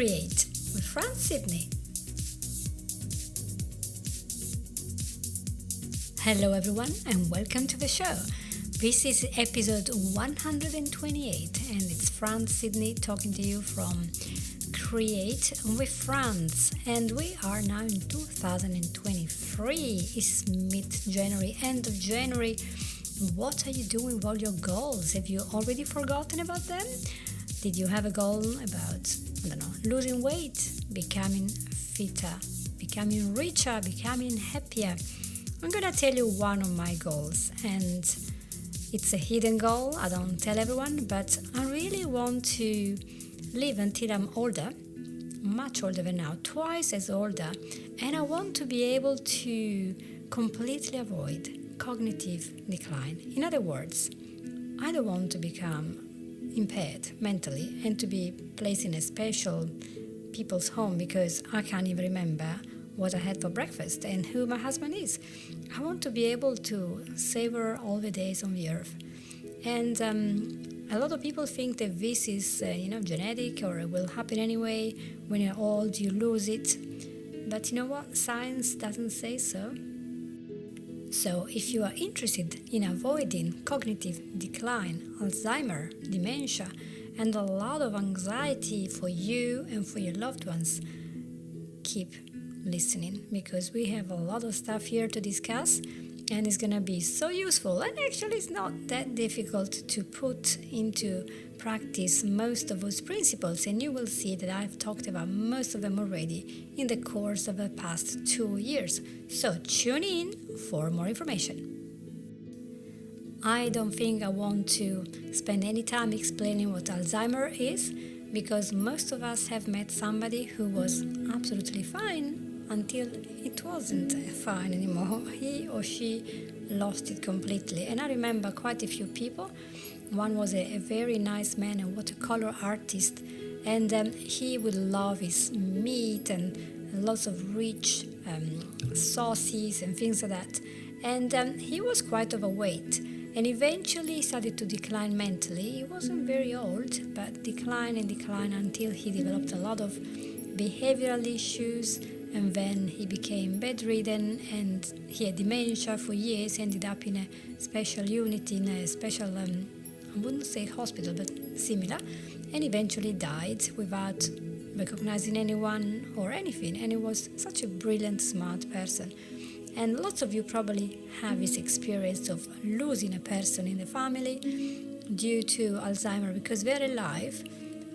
Create with Fran Sidney. Hello everyone and welcome to the show. This is episode 128 and it's Fran Sidney talking to you from Create with France, and we are now in 2023. It's mid-January, end of January. What are you doing with all your goals? Have you already forgotten about them? Did you have a goal about, losing weight, becoming fitter, becoming richer, becoming happier? I'm gonna tell you one of my goals, and it's a hidden goal. I don't tell everyone, but I really want to live until I'm older, much older than now, twice as older, and I want to be able to completely avoid cognitive decline. In other words, I don't want to become impaired mentally and to be placed in a special people's home because I can't even remember what I had for breakfast and who my husband is. I want to be able to savor all the days on the earth. And a lot of people think that this is, genetic or it will happen anyway. When you're old, you lose it. But you know what? Science doesn't say so. So if you are interested in avoiding cognitive decline, Alzheimer, dementia, and a lot of anxiety for you and for your loved ones, keep listening because we have a lot of stuff here to discuss and it's going to be so useful, and actually it's not that difficult to put into practice most of those principles, and you will see that I've talked about most of them already in the course of the past 2 years. So tune in for more information. I don't think I want to spend any time explaining what Alzheimer is because most of us have met somebody who was absolutely fine until it wasn't fine anymore. He or she lost it completely. And I remember quite a few people. One was a very nice man, a watercolor artist, and he would love his meat and lots of rich sauces and things like that. And he was quite overweight. And eventually he started to decline mentally. He wasn't very old, but decline until he developed a lot of behavioral issues. And then he became bedridden and he had dementia for years, ended up in a special unit, in a special, I wouldn't say hospital, but similar, and eventually died without recognizing anyone or anything. And he was such a brilliant, smart person. And lots of you probably have this experience of losing a person in the family due to Alzheimer because they're alive,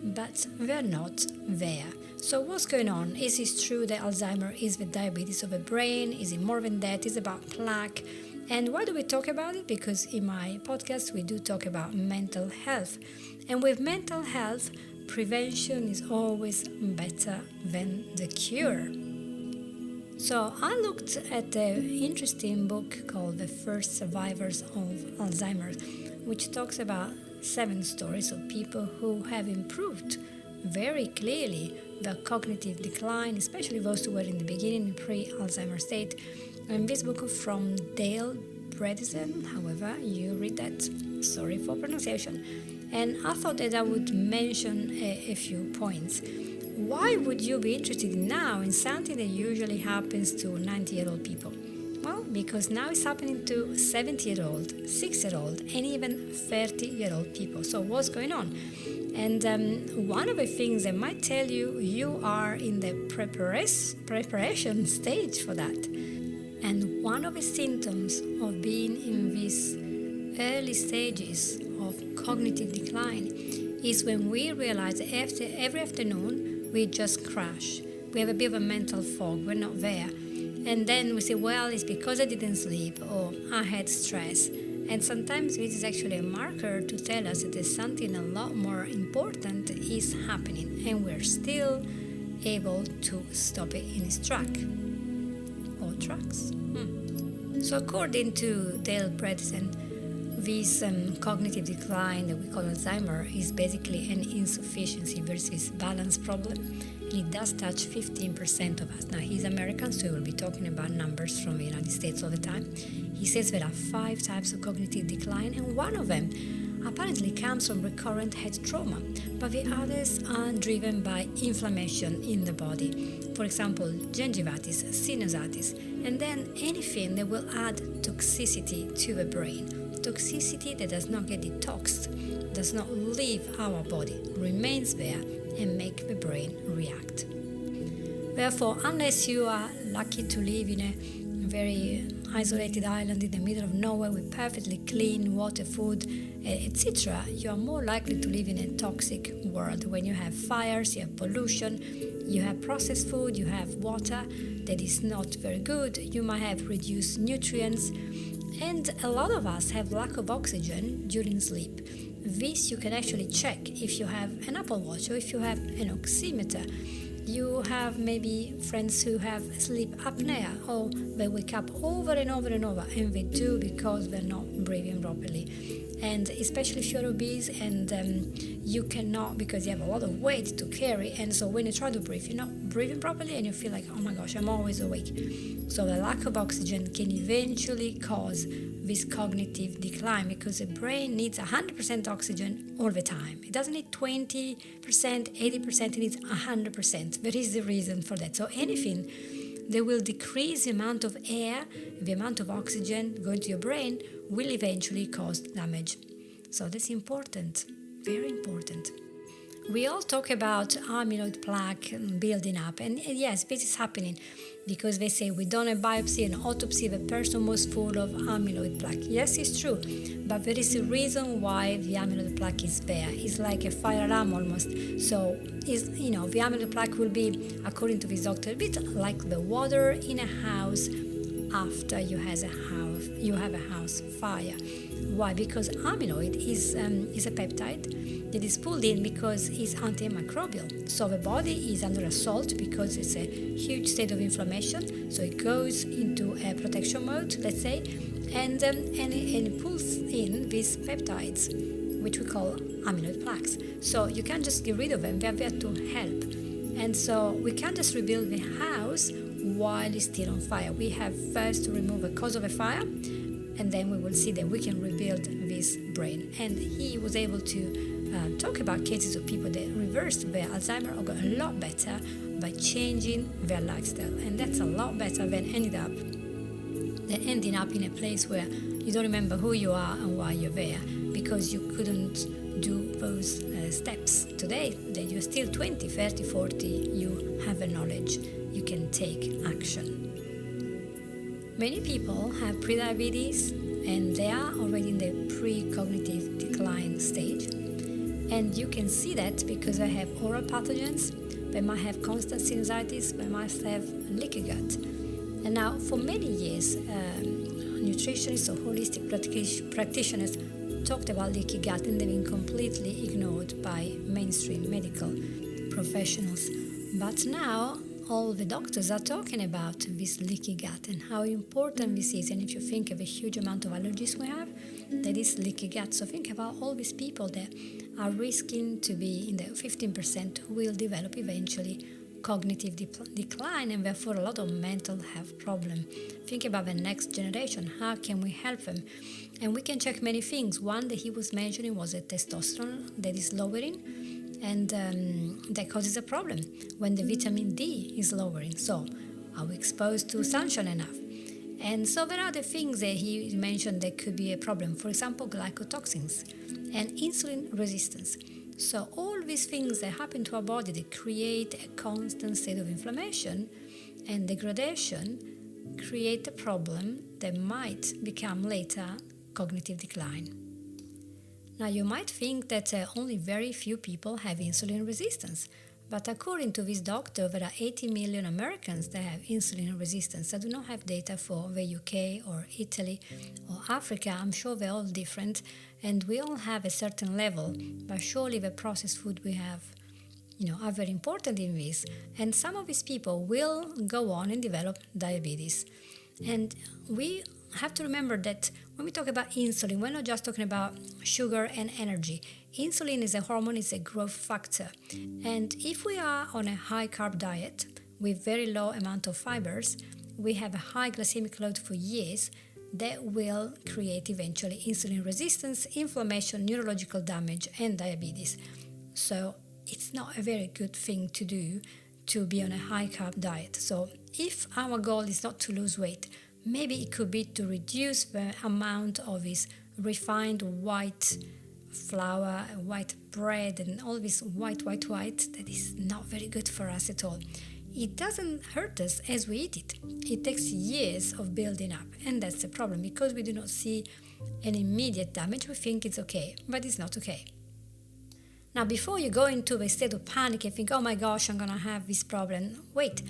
but they're not there. So what's going on? Is it true that Alzheimer is the diabetes of the brain? Is it more than that? Is it about plaque? And why do we talk about it? Because in my podcast we do talk about mental health. And with mental health, prevention is always better than the cure. So I looked at an interesting book called The First Survivors of Alzheimer's, which talks about 7 stories of people who have improved very clearly the cognitive decline, especially those who were in the beginning, pre-Alzheimer state. And this book from Dale Bredesen, however you read that, sorry for pronunciation. And I thought that I would mention a few points. Why would you be interested now in something that usually happens to 90-year-old people? Well, because now it's happening to 70-year-old, 6-year-old, and even 30-year-old people. So what's going on? And one of the things that might tell you, you are in the preparation stage for that. And one of the symptoms of being in these early stages of cognitive decline is when we realize that every afternoon we just crash. We have a bit of a mental fog, we're not there. And then we say, well, it's because I didn't sleep or I had stress. And sometimes this is actually a marker to tell us that there's something a lot more important is happening and we're still able to stop it in its track or tracks. So according to Dale Bredesen, this cognitive decline that we call Alzheimer is basically an insufficiency versus balance problem, and it does touch 15% of us. Now he's American, so we'll be talking about numbers from the United States all the time. He says there are 5 types of cognitive decline, and one of them apparently comes from recurrent head trauma, but the others are driven by inflammation in the body. For example, gingivitis, sinusitis, and then anything that will add toxicity to the brain. Toxicity that does not get detoxed, does not leave our body, remains there and make the brain react. Therefore, unless you are lucky to live in a very isolated island in the middle of nowhere with perfectly clean water, food, etc., you are more likely to live in a toxic world when you have fires, you have pollution, you have processed food, you have water that is not very good, you might have reduced nutrients, and a lot of us have lack of oxygen during sleep. This you can actually check if you have an Apple Watch or if you have an oximeter. You have maybe friends who have sleep apnea, or they wake up over and over and over, and they do because they're not breathing properly. And especially if you're obese and you cannot, because you have a lot of weight to carry, and so when you try to breathe, you're not breathing properly and you feel like, oh my gosh, I'm always awake. So the lack of oxygen can eventually cause this cognitive decline, because the brain needs 100% oxygen all the time. It doesn't need 20%, 80%, it needs 100%. There is the reason for that. So anything that will decrease the amount of air, the amount of oxygen going to your brain, will eventually cause damage. So that's important, very important. We all talk about amyloid plaque building up, and yes, this is happening because they say we done a biopsy and autopsy, the person was full of amyloid plaque. Yes, it's true, but there is a reason why the amyloid plaque is there. It's like a fire alarm almost. So, the amyloid plaque will be, according to this doctor, a bit like the water in a house after you have a house fire. Why? Because amyloid is a peptide that is pulled in because it's antimicrobial. So the body is under assault because it's a huge state of inflammation. So it goes into a protection mode, let's say, and it pulls in these peptides, which we call amyloid plaques. So you can't just get rid of them; they're there to help. And so we can't just rebuild the house while it's still on fire. We have first to remove the cause of a fire, and then we will see that we can rebuild this brain. And he was able to talk about cases of people that reversed their Alzheimer's or got a lot better by changing their lifestyle. And that's a lot better than ending up in a place where you don't remember who you are and why you're there, because you couldn't do those steps. Today, that you're still 20, 30, 40, you have the knowledge, you can take action. Many people have prediabetes and they are already in the pre-cognitive decline stage. And you can see that because they have oral pathogens, they might have constant sinusitis, they might have leaky gut. And now, for many years, nutritionists or holistic practitioners talked about leaky gut, and they've been completely ignored by mainstream medical professionals. But now, all the doctors are talking about this leaky gut and how important this is. And if you think of the huge amount of allergies we have, that is leaky gut. So think about all these people that are risking to be in the 15% who will develop eventually cognitive decline and therefore a lot of mental health problem. Think about the next generation. How can we help them? And we can check many things. One that he was mentioning was a testosterone that is lowering, and that causes a problem when the vitamin D is lowering. So are we exposed to sunshine enough? And so there are other things that he mentioned that could be a problem. For example, glycotoxins and insulin resistance. So all these things that happen to our body that create a constant state of inflammation and degradation create a problem that might become later cognitive decline. Now you might think that only very few people have insulin resistance, but according to this doctor, there are 80 million Americans that have insulin resistance. I do not have data for the UK or Italy or Africa. I'm sure they're all different and we all have a certain level, but surely the processed food we have, are very important in this. And some of these people will go on and develop diabetes. And we have to remember that when we talk about insulin, we're not just talking about sugar and energy. Insulin is a hormone, it's a growth factor. And if we are on a high carb diet with very low amount of fibers, we have a high glycemic load for years, that will create eventually insulin resistance, inflammation, neurological damage, and diabetes. So it's not a very good thing to do to be on a high carb diet. So if our goal is not to lose weight, maybe it could be to reduce the amount of this refined white flour, white bread, and all this white that is not very good for us at all. It doesn't hurt us as we eat it. It takes years of building up, and that's the problem. Because we do not see an immediate damage, we think it's okay, but it's not okay. Now, before you go into a state of panic and think, oh my gosh, I'm gonna have this problem, wait,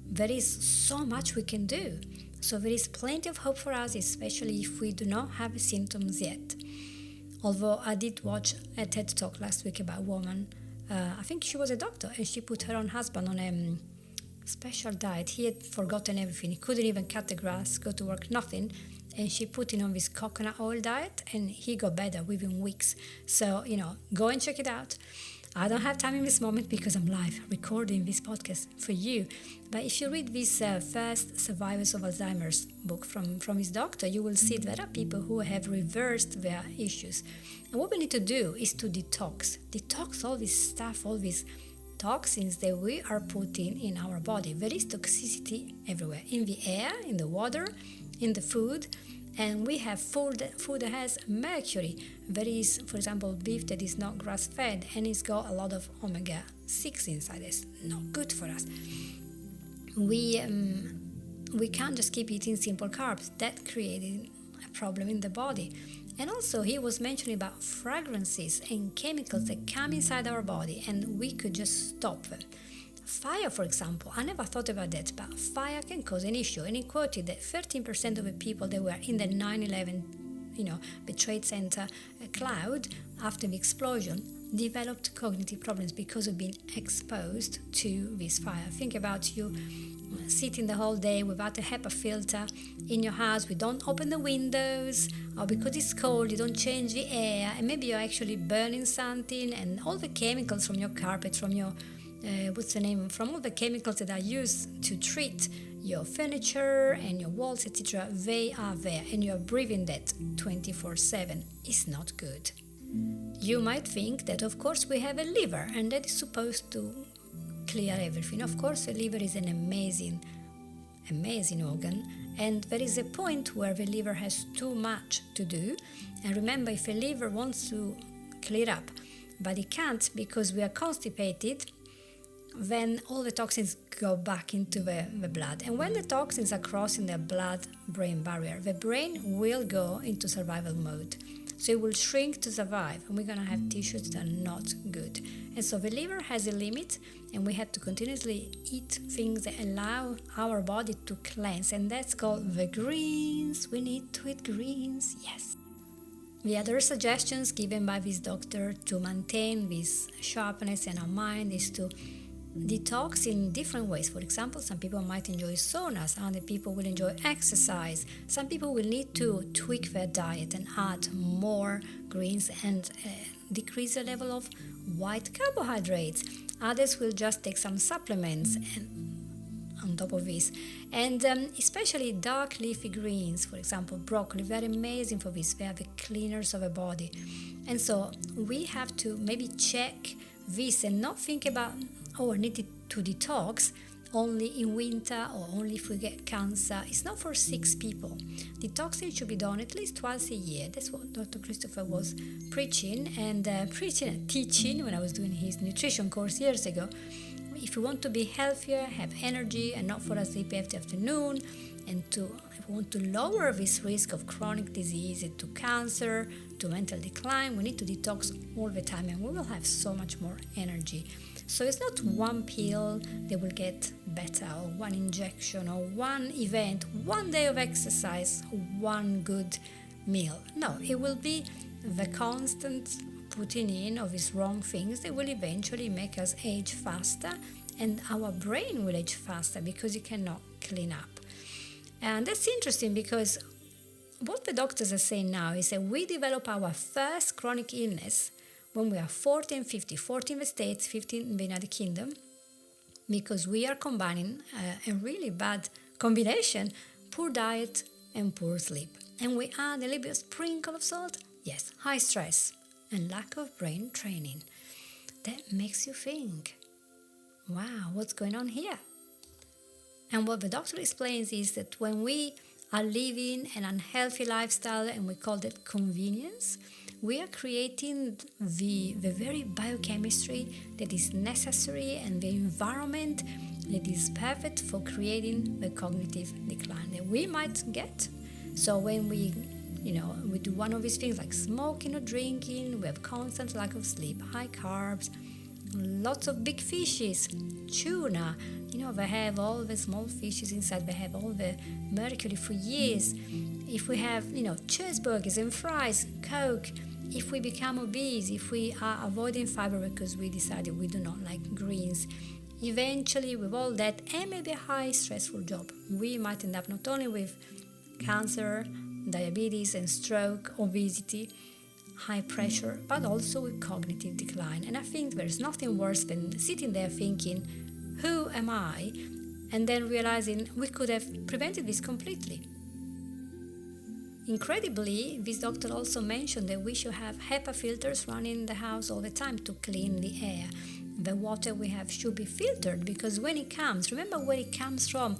there is so much we can do. So there is plenty of hope for us, especially if we do not have symptoms yet. Although I did watch a TED Talk last week about a woman, I think she was a doctor, and she put her own husband on a special diet. He had forgotten everything. He couldn't even cut the grass, go to work, nothing. And she put him on this coconut oil diet, and he got better within weeks. So, go and check it out. I don't have time in this moment because I'm live recording this podcast for you. But if you read this first Survivors of Alzheimer's book from his doctor, you will see there are people who have reversed their issues. And what we need to do is to detox. Detox all this stuff, all these toxins that we are putting in our body. There is toxicity everywhere, in the air, in the water, in the food, and we have food that has mercury. There is, for example, beef that is not grass-fed, and it's got a lot of omega-6 inside. It's not good for us. We can't just keep eating simple carbs. That created a problem in the body. And also he was mentioning about fragrances and chemicals that come inside our body, and we could just stop them. Fire, for example, I never thought about that, but fire can cause an issue. And he quoted that 13% of the people that were in the 9/11, the Trade Center cloud after the explosion developed cognitive problems because of being exposed to this fire. Think about you sitting the whole day without a HEPA filter in your house. We don't open the windows, or because it's cold, you don't change the air, and maybe you're actually burning something, and all the chemicals from your carpet, from your from all the chemicals that are used to treat your furniture and your walls, etc., they are there, and you're breathing that 24/7. It's not good. You might think that, of course, we have a liver, and that is supposed to clear everything. Of course, the liver is an amazing organ, and there is a point where the liver has too much to do. And remember, if the liver wants to clear up, but it can't because we are constipated, then all the toxins go back into the blood. And when the toxins are crossing the blood-brain barrier, the brain will go into survival mode. So it will shrink to survive, and we're going to have tissues that are not good. And so the liver has a limit, and we have to continuously eat things that allow our body to cleanse, and that's called the greens. We need to eat greens, yes. The other suggestions given by this doctor to maintain this sharpness in our mind is to detox in different ways. For example, some people might enjoy saunas, other people will enjoy exercise. Some people will need to tweak their diet and add more greens and decrease the level of white carbohydrates. Others will just take some supplements on top of this. And especially dark leafy greens, for example, broccoli, they're amazing for this. They are the cleaners of the body. And so we have to maybe check this and not think about, I need to detox only in winter or only if we get cancer. It's not for sick people. Detoxing should be done at least twice a year. That's what Dr. Christopher was preaching and teaching when I was doing his nutrition course years ago. If you want to be healthier, have energy, and not fall asleep after afternoon, and if we want to lower this risk of chronic disease, to cancer, to mental decline, we need to detox all the time, and we will have so much more energy. So it's not one pill that will get better, or one injection, or one event, one day of exercise, one good meal. No, it will be the constant putting in of these wrong things that will eventually make us age faster, and our brain will age faster because it cannot clean up. And that's interesting because what the doctors are saying now is that we develop our first chronic illness when we are 40 and 50, 40 in the States, 50 in the United Kingdom, because we are combining a really bad combination, poor diet and poor sleep. and we add a little bit of sprinkle of salt, yes, high stress and lack of brain training. That makes you think, wow, what's going on here? And what the doctor explains is that when we are living an unhealthy lifestyle and we call that convenience, we are creating the very biochemistry that is necessary and the environment that is perfect for creating the cognitive decline that we might get. So when we do one of these things like smoking or drinking, we have constant lack of sleep, high carbs, lots of big fishes, tuna, they have all the small fishes inside, they have all the mercury for years. If we have, cheeseburgers and fries, Coke, if we become obese, if we are avoiding fiber because we decided we do not like greens, eventually with all that and maybe a high stressful job, we might end up not only with cancer, diabetes and stroke, obesity, high pressure, but also with cognitive decline. And I think there's nothing worse than sitting there thinking, who am I? And then realizing we could have prevented this completely. Incredibly, this doctor also mentioned that we should have HEPA filters running in the house all the time to clean the air. The water we have should be filtered because when it comes, remember where it comes from.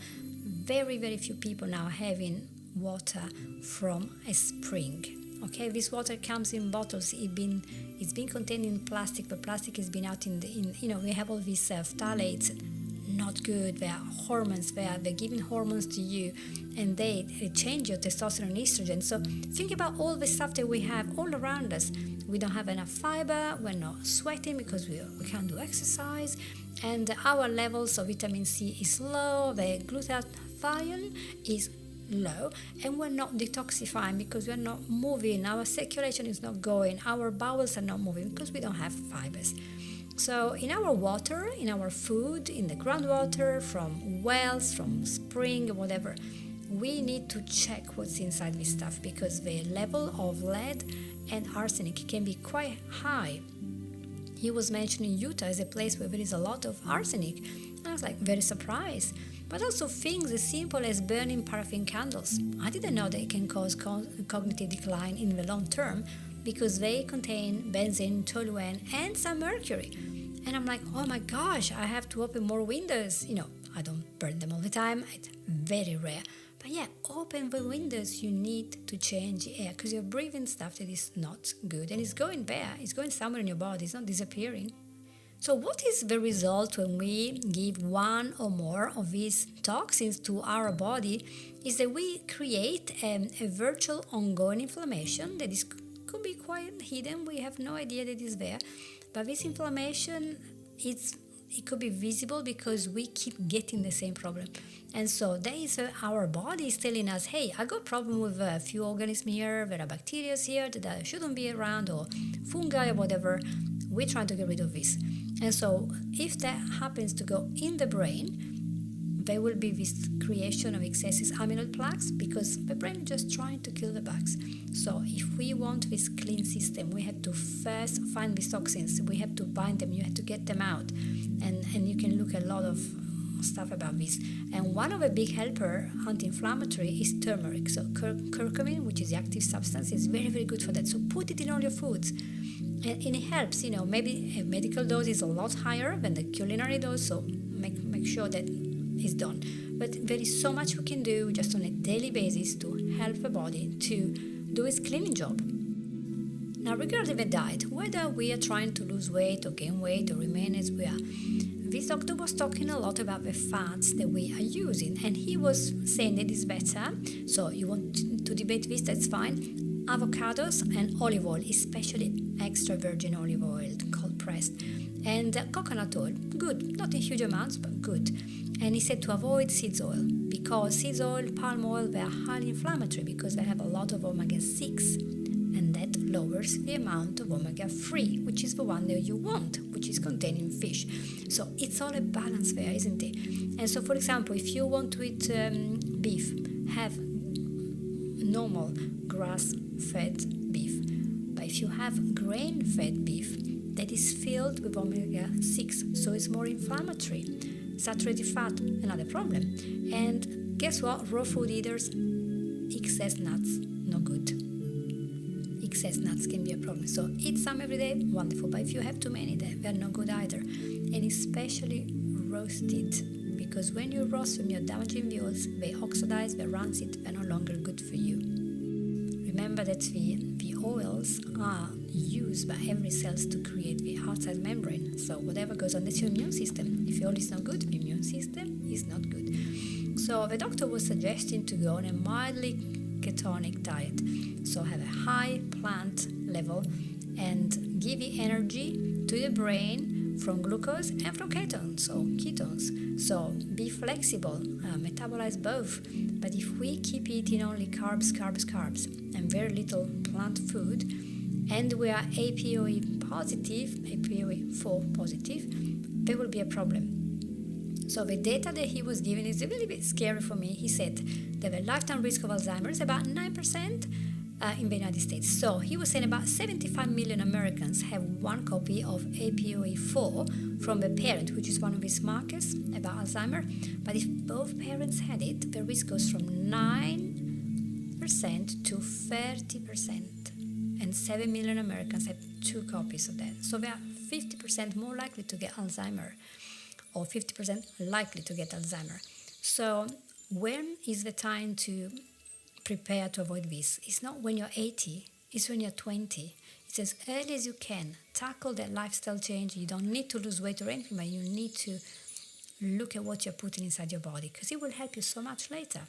Very, very few people now are having water from a spring. Okay, this water comes in bottles. It's been contained in plastic. The plastic has been out we have all these phthalates. Not good. They are hormones. They're giving hormones to you, and they change your testosterone and estrogen. So think about all the stuff that we have all around us. We don't have enough fiber. We're not sweating because we can't do exercise, and our levels of vitamin C is low. The glutathione is low, and we're not detoxifying because we're not moving. Our circulation is not going. Our bowels are not moving because we don't have fibers. So in our water, in our food, in the groundwater, from wells, from spring, whatever, we need to check what's inside this stuff because the level of lead and arsenic can be quite high. He was mentioning Utah as a place where there is a lot of arsenic. And I was very surprised. But also things as simple as burning paraffin candles. I didn't know they can cause cognitive decline in the long term because they contain benzene, toluene, and some mercury. And I'm like, oh my gosh, I have to open more windows. I don't burn them all the time. It's very rare. But yeah, open the windows. You need to change the air because you're breathing stuff that is not good. And it's going there. It's going somewhere in your body. It's not disappearing. So what is the result when we give one or more of these toxins to our body is that we create a virtual ongoing inflammation that could be quite hidden. We have no idea that it's there. But this inflammation, it could be visible because we keep getting the same problem. And so there is our body is telling us, hey, I got a problem with a few organisms here, there are bacteria here that shouldn't be around, or fungi or whatever. We're trying to get rid of this. And so if that happens to go in the brain, there will be this creation of excessive amyloid plaques because the brain is just trying to kill the bugs. So if we want this clean system, we have to first find these toxins. We have to bind them. You have to get them out. And you can look at a lot of stuff about this. And one of the big helper anti-inflammatory is turmeric. So curcumin, which is the active substance, is very, very good for that. So put it in all your foods. And it helps, maybe a medical dose is a lot higher than the culinary dose, so make sure that it's done. But there is so much we can do just on a daily basis to help the body to do its cleaning job. Now, regarding the diet, whether we are trying to lose weight or gain weight or remain as we are, this doctor was talking a lot about the fats that we are using, and he was saying that it's better. So you want to debate this, that's fine. Avocados and olive oil, especially extra virgin olive oil, cold pressed, and coconut oil, good, not in huge amounts, but good. And he said to avoid seeds oil because seeds oil, palm oil, they are highly inflammatory because they have a lot of omega-6, and that lowers the amount of omega-3, which is the one that you want, which is contained in fish. So it's all a balance there, isn't it? And so, for example, if you want to eat beef, have normal grass-fed beef. But if you have grain-fed beef, that is filled with omega-6, so it's more inflammatory. Saturated fat, another problem. And guess what? Raw food eaters, excess nuts, no good. Excess nuts can be a problem. So eat some every day, wonderful. But if you have too many, they're no good either. And especially roasted, because when you roast them, you're damaging the oils. They oxidize, they're rancid, they're no longer good for you. Remember that the oils are used by every cells to create the outside membrane. So whatever goes on, that's your immune system. If your oil is not good, the immune system is not good. So the doctor was suggesting to go on a mildly ketonic diet. So have a high plant level and give the energy to the brain from glucose and from ketones or ketones. So be flexible, metabolize both. But if we keep eating only carbs, and very little plant food, and we are APOE positive, APOE4 positive, there will be a problem. So the data that he was giving is a little bit scary for me. He said that the lifetime risk of Alzheimer's is about 9% in the United States. So he was saying about 75 million Americans have one copy of APOE4 from the parent, which is one of his markers about Alzheimer's. But if both parents had it, the risk goes from 9% to 30%. And 7 million Americans have 2 copies of that. So they are 50% more likely to get Alzheimer's, or 50% likely to get Alzheimer's. So when is the time to prepare to avoid this? It's not when you're 80, it's when you're 20. It's as early as you can. Tackle that lifestyle change. You don't need to lose weight or anything, but you need to look at what you're putting inside your body, because it will help you so much later.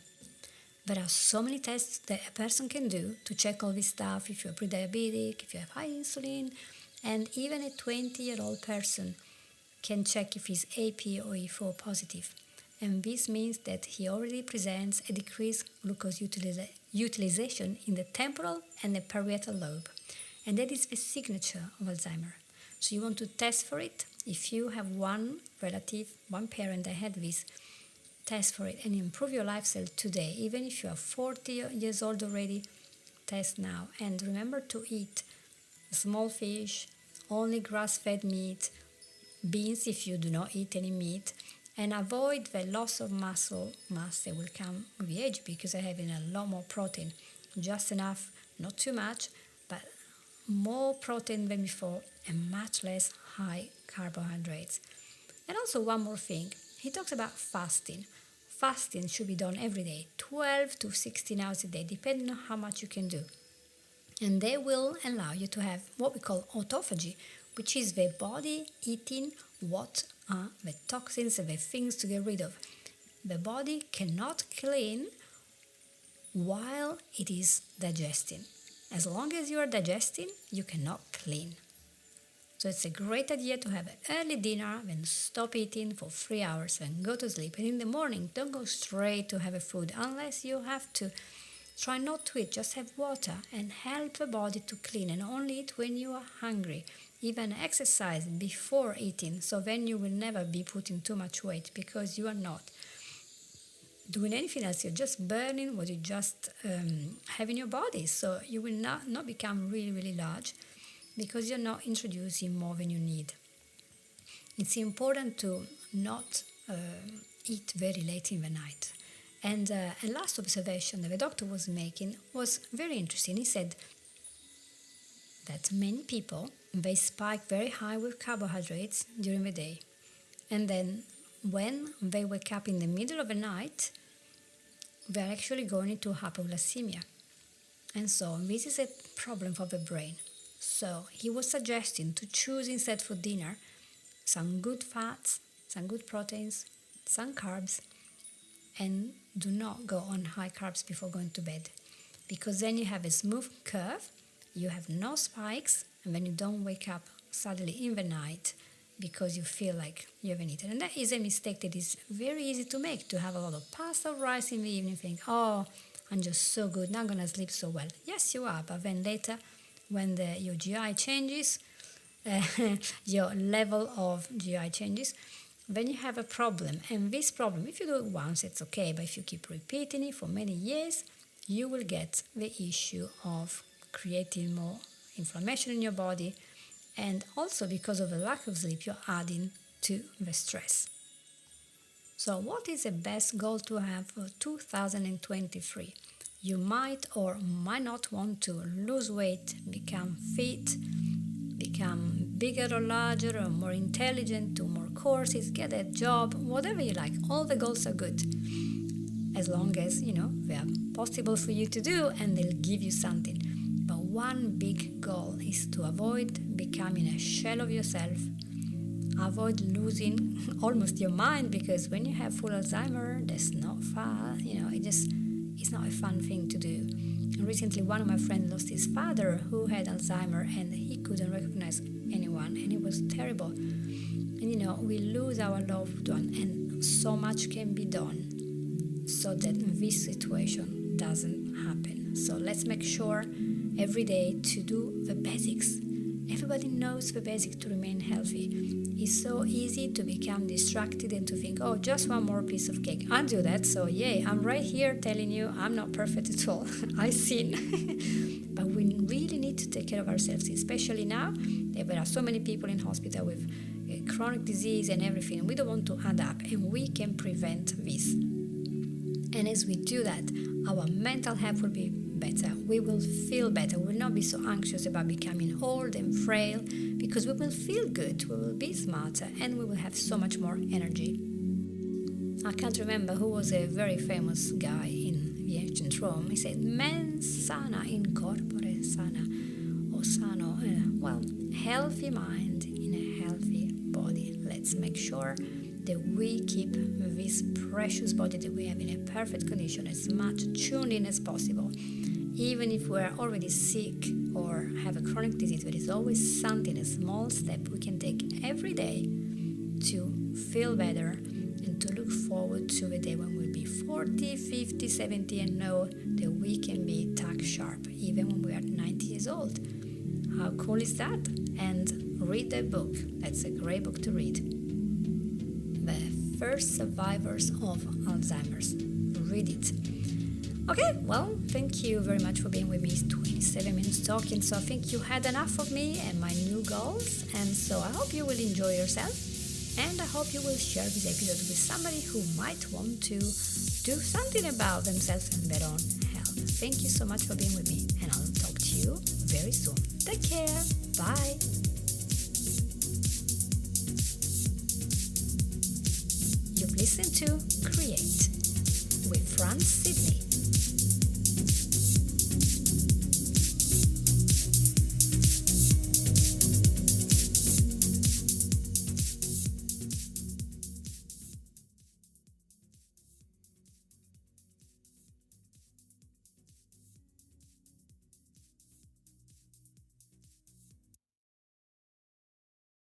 There are so many tests that a person can do to check all this stuff, if you're pre-diabetic, if you have high insulin, and even a 20-year-old person can check if he's APOE4 positive. And this means that he already presents a decreased glucose utilization in the temporal and the parietal lobe. And that is the signature of Alzheimer's. So you want to test for it. If you have one relative, one parent that had this, test for it and improve your lifestyle today. Even if you are 40 years old already, test now. And remember to eat small fish, only grass-fed meat, beans if you do not eat any meat, and avoid the loss of muscle mass that will come with the age, because they're having a lot more protein. Just enough, not too much, but more protein than before and much less high carbohydrates. And also one more thing, he talks about fasting. Fasting should be done every day, 12 to 16 hours a day, depending on how much you can do. And they will allow you to have what we call autophagy, which is the body eating what are the toxins and the things to get rid of. The body cannot clean while it is digesting. As long as you are digesting, you cannot clean. So it's a great idea to have an early dinner, then stop eating for 3 hours and go to sleep. And in the morning, don't go straight to have a food unless you have to. Try not to eat, just have water and help the body to clean, and only eat when you are hungry. Even exercise before eating, so then you will never be putting too much weight, because you are not doing anything else. You're just burning what you just have in your body. So you will not become really, really large, because you're not introducing more than you need. It's important to not eat very late in the night. And a last observation that the doctor was making was very interesting. He said that many people, they spike very high with carbohydrates during the day. And then when they wake up in the middle of the night, they're actually going into hypoglycemia. And so this is a problem for the brain. So he was suggesting to choose instead for dinner some good fats, some good proteins, some carbs, and do not go on high carbs before going to bed, because then you have a smooth curve, you have no spikes, and then you don't wake up suddenly in the night because you feel like you haven't eaten. And that is a mistake that is very easy to make, to have a lot of pasta or rice in the evening, think, oh, I'm just so good, now I'm going to sleep so well. Yes, you are, but then later, when your GI changes, your level of GI changes, then you have a problem. And this problem, if you do it once, it's okay, but if you keep repeating it for many years, you will get the issue of creating more inflammation in your body, and also because of the lack of sleep, you're adding to the stress. So what is the best goal to have for 2023? You might or might not want to lose weight, become fit, become bigger or larger or more intelligent, do more courses, get a job, whatever you like. All the goals are good, as long as, they are possible for you to do and they'll give you something. But one big goal is to avoid becoming a shell of yourself. Avoid losing almost your mind, because when you have full Alzheimer, that's not fun. It's not a fun thing to do. And recently, one of my friends lost his father, who had Alzheimer, and he couldn't recognize anyone, and it was terrible. And we lose our loved one, and so much can be done so that this situation doesn't happen. So let's make sure every day to do the basics. Everybody knows the basics to remain healthy. It's so easy to become distracted and to think, oh, just one more piece of cake. I do that, so yay, I'm right here telling you I'm not perfect at all. I sin. But we really need to take care of ourselves, especially now that there are so many people in hospital with chronic disease and everything. We don't want to add up, and we can prevent this. And as we do that, our mental health will be better. We will feel better. We will not be so anxious about becoming old and frail, because we will feel good, we will be smarter, and we will have so much more energy. I can't remember who was a very famous guy in the ancient Rome. He said, mens sana in corpore sana, or sano, healthy mind in a healthy body. Let's make sure that we keep this precious body that we have in a perfect condition, as much tuned in as possible. Even if we're already sick or have a chronic disease, there is always something, a small step we can take every day to feel better and to look forward to a day when we'll be 40, 50, 70 and know that we can be tack sharp even when we are 90 years old. How cool is that? And read that book. That's a great book to read. The First Survivors of Alzheimer's. Read it. Okay, well, thank you very much for being with me. It's 27 minutes talking, so I think you had enough of me and my new goals, and so I hope you will enjoy yourself, and I hope you will share this episode with somebody who might want to do something about themselves and their own health. Thank you so much for being with me, and I'll talk to you very soon. Take care. Bye. You've listened to Create with Franz Sydney.